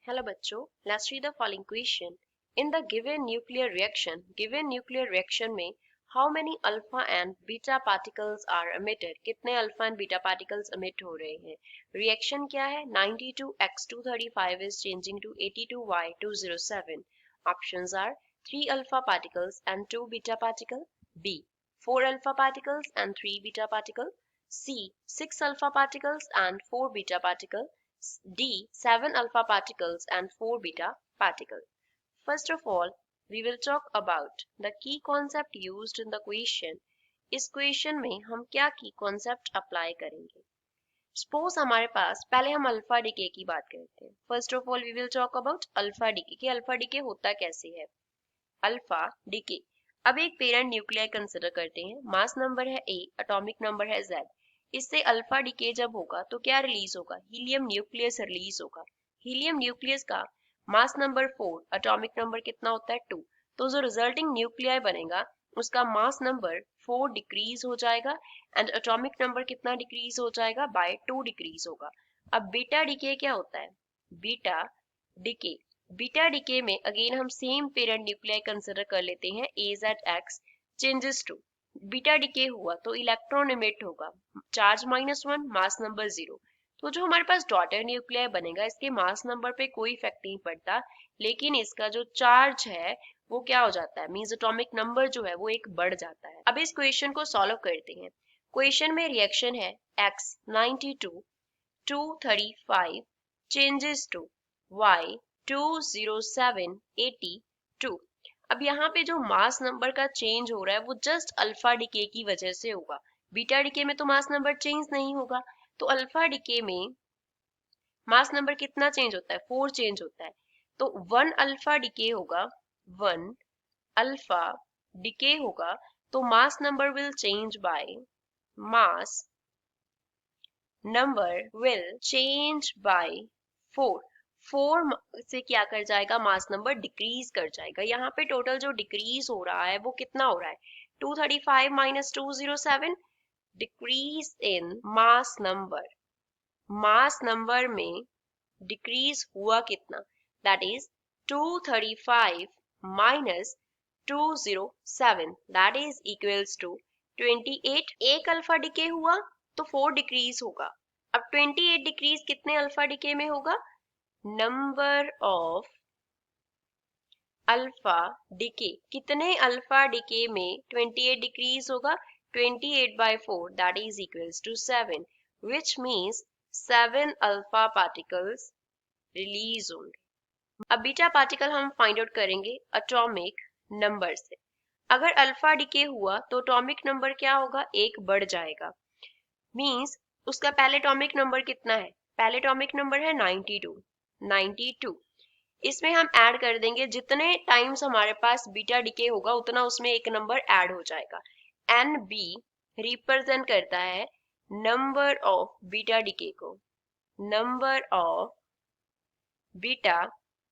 Hello बच्चों, let's read the following question. In the given nuclear reaction में how many alpha and beta particles are emitted? कितने alpha and beta particles emit हो रहे हैं? Reaction क्या है? 92x235 is changing to 82y207. Options are 3 alpha particles and 2 beta particle. B. 4 alpha particles and 3 beta particle. C. 6 alpha particles and 4 beta particle. D. 7 alpha particles and 4 beta particles. First of all, we will talk about the key concept used in the question. इस question में हम क्या की concept apply करेंगे? Suppose हमारे पास पहले हम alpha decay की बात करते हैं. First of all we will talk about alpha decay कि अल्फा डिके होता कैसे है. अल्फा डिके, अब एक पेरेंट न्यूक्लियाई कंसिडर करते हैं. मास नंबर है ए, एटॉमिक नंबर है जेड. इससे अल्फा डिके जब होगा तो क्या रिलीज होगा? हीलियम न्यूक्लियस रिलीज होगा. हीलियम न्यूक्लियस का मास नंबर 4, एटॉमिक नंबर कितना होता है 2. तो जो रिजल्टिंग न्यूक्लियाई बनेगा उसका मास नंबर 4 डिक्रीज हो जाएगा एंड एटॉमिक नंबर कितना डिक्रीज हो जाएगा? बाय 2 डिक्रीज होगा. अब बीटा डिके क्या होता है? बीटा डिके में अगेन हम सेम पेरेंट न्यूक्लियाई कंसिडर कर लेते हैं. AZX changes to beta decay हुआ तो इलेक्ट्रॉन इमिट होगा. Charge -1, mass number 0. तो जो हमारे पास डॉटर न्यूक्लियाई बनेगा इसके मास नंबर पे कोई इफेक्ट नहीं पड़ता, लेकिन इसका जो चार्ज है वो क्या हो जाता है? मींस एटॉमिक नंबर जो है वो एक बढ़ जाता है. अब इस क्वेश्चन को सॉल्व करते हैं. क्वेश्चन में रिएक्शन है X 92 235 चेंजेस टू Y 207 82. अब यहाँ पे जो मास नंबर का चेंज हो रहा है वो जस्ट अल्फा डिके की वजह से होगा. बीटा डिके में तो मास नंबर चेंज नहीं होगा. तो अल्फा डिके में मास नंबर कितना चेंज होता है? 4 चेंज होता है. तो 1 अल्फा डिके होगा, 1 अल्फा डिके होगा तो mass number will change by mass number will change bye 4. 4 से क्या कर जाएगा? मास नंबर डिक्रीज कर जाएगा. यहाँ पे टोटल जो डिक्रीज हो रहा है वो कितना हो रहा है? 235 minus 207 decrease in mass number. Mass number में डिक्रीज हुआ कितना? That is 235 minus 207 that is equals to 28. एक अल्फा डिके हुआ तो 4 डिक्रीज होगा. अब 28 डिक्रीज कितने अल्फा डिके में होगा? Number of alpha decay. कितने अल्फा डिके में 28 डिक्रीज होगा? 28 by 4 that is equals to 7, which means 7 alpha particles release होंगे. अब बीटा पार्टिकल हम फाइंड आउट करेंगे एटॉमिक नंबर से. अगर अल्फा डिके हुआ तो एटॉमिक नंबर क्या होगा? एक बढ़ जाएगा. मींस उसका पहले एटॉमिक नंबर कितना है? पहले एटॉमिक नंबर है 92. इसमें हम ऐड कर देंगे जितने टाइम्स हमारे पास बीटा डिके होगा उतना उसमें एक नंबर ऐड हो जाएगा. NB रिप्रेजेंट करता है नंबर ऑफ बीटा डिके को. नंबर ऑफ बीटा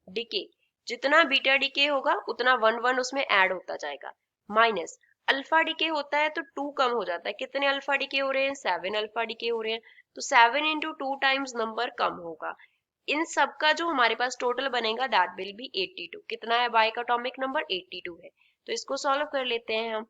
डिके, जितना बीटा डिके होगा उतना 1 उसमें ऐड होता जाएगा. माइनस अल्फा डिके होता है तो 2 कम हो जाता है. कितने अल्फा डिके हो रहे हैं? 7 अल्फा डिके हो रहे हैं. तो 7 into 2 टाइम्स नंबर कम होगा. इन सब का जो हमारे पास टोटल बनेगा दैट विल बी 82. कितना है बाय का एटॉमिक नंबर? 82 है. तो इसको सॉल्व कर लेते हैं हम.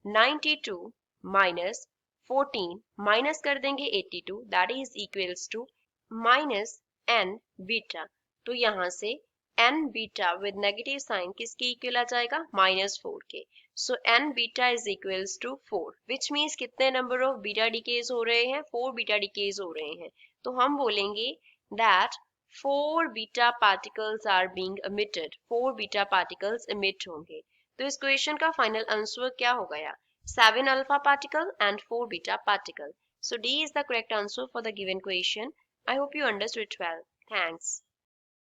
92 माइनस 14 माइनस कर देंगे 82 that is equals to minus n beta. तो यहाँ से n beta with negative sign किसके इक्वल आ जाएगा? -4 के. So n beta is equals to 4 which means कितने नंबर ऑफ बीटा डिकेज हो रहे हैं? 4 बीटा डिकेज हो रहे हैं. तो हम बोलेंगे that 4 beta particles are being emitted. 4 beta particles emit होंगे. तो इस क्वेश्चन का फाइनल आंसर क्या हो गया? 7 alpha particle and 4 beta particle. So D is the correct answer for the given question. I hope you understood it well. Thanks.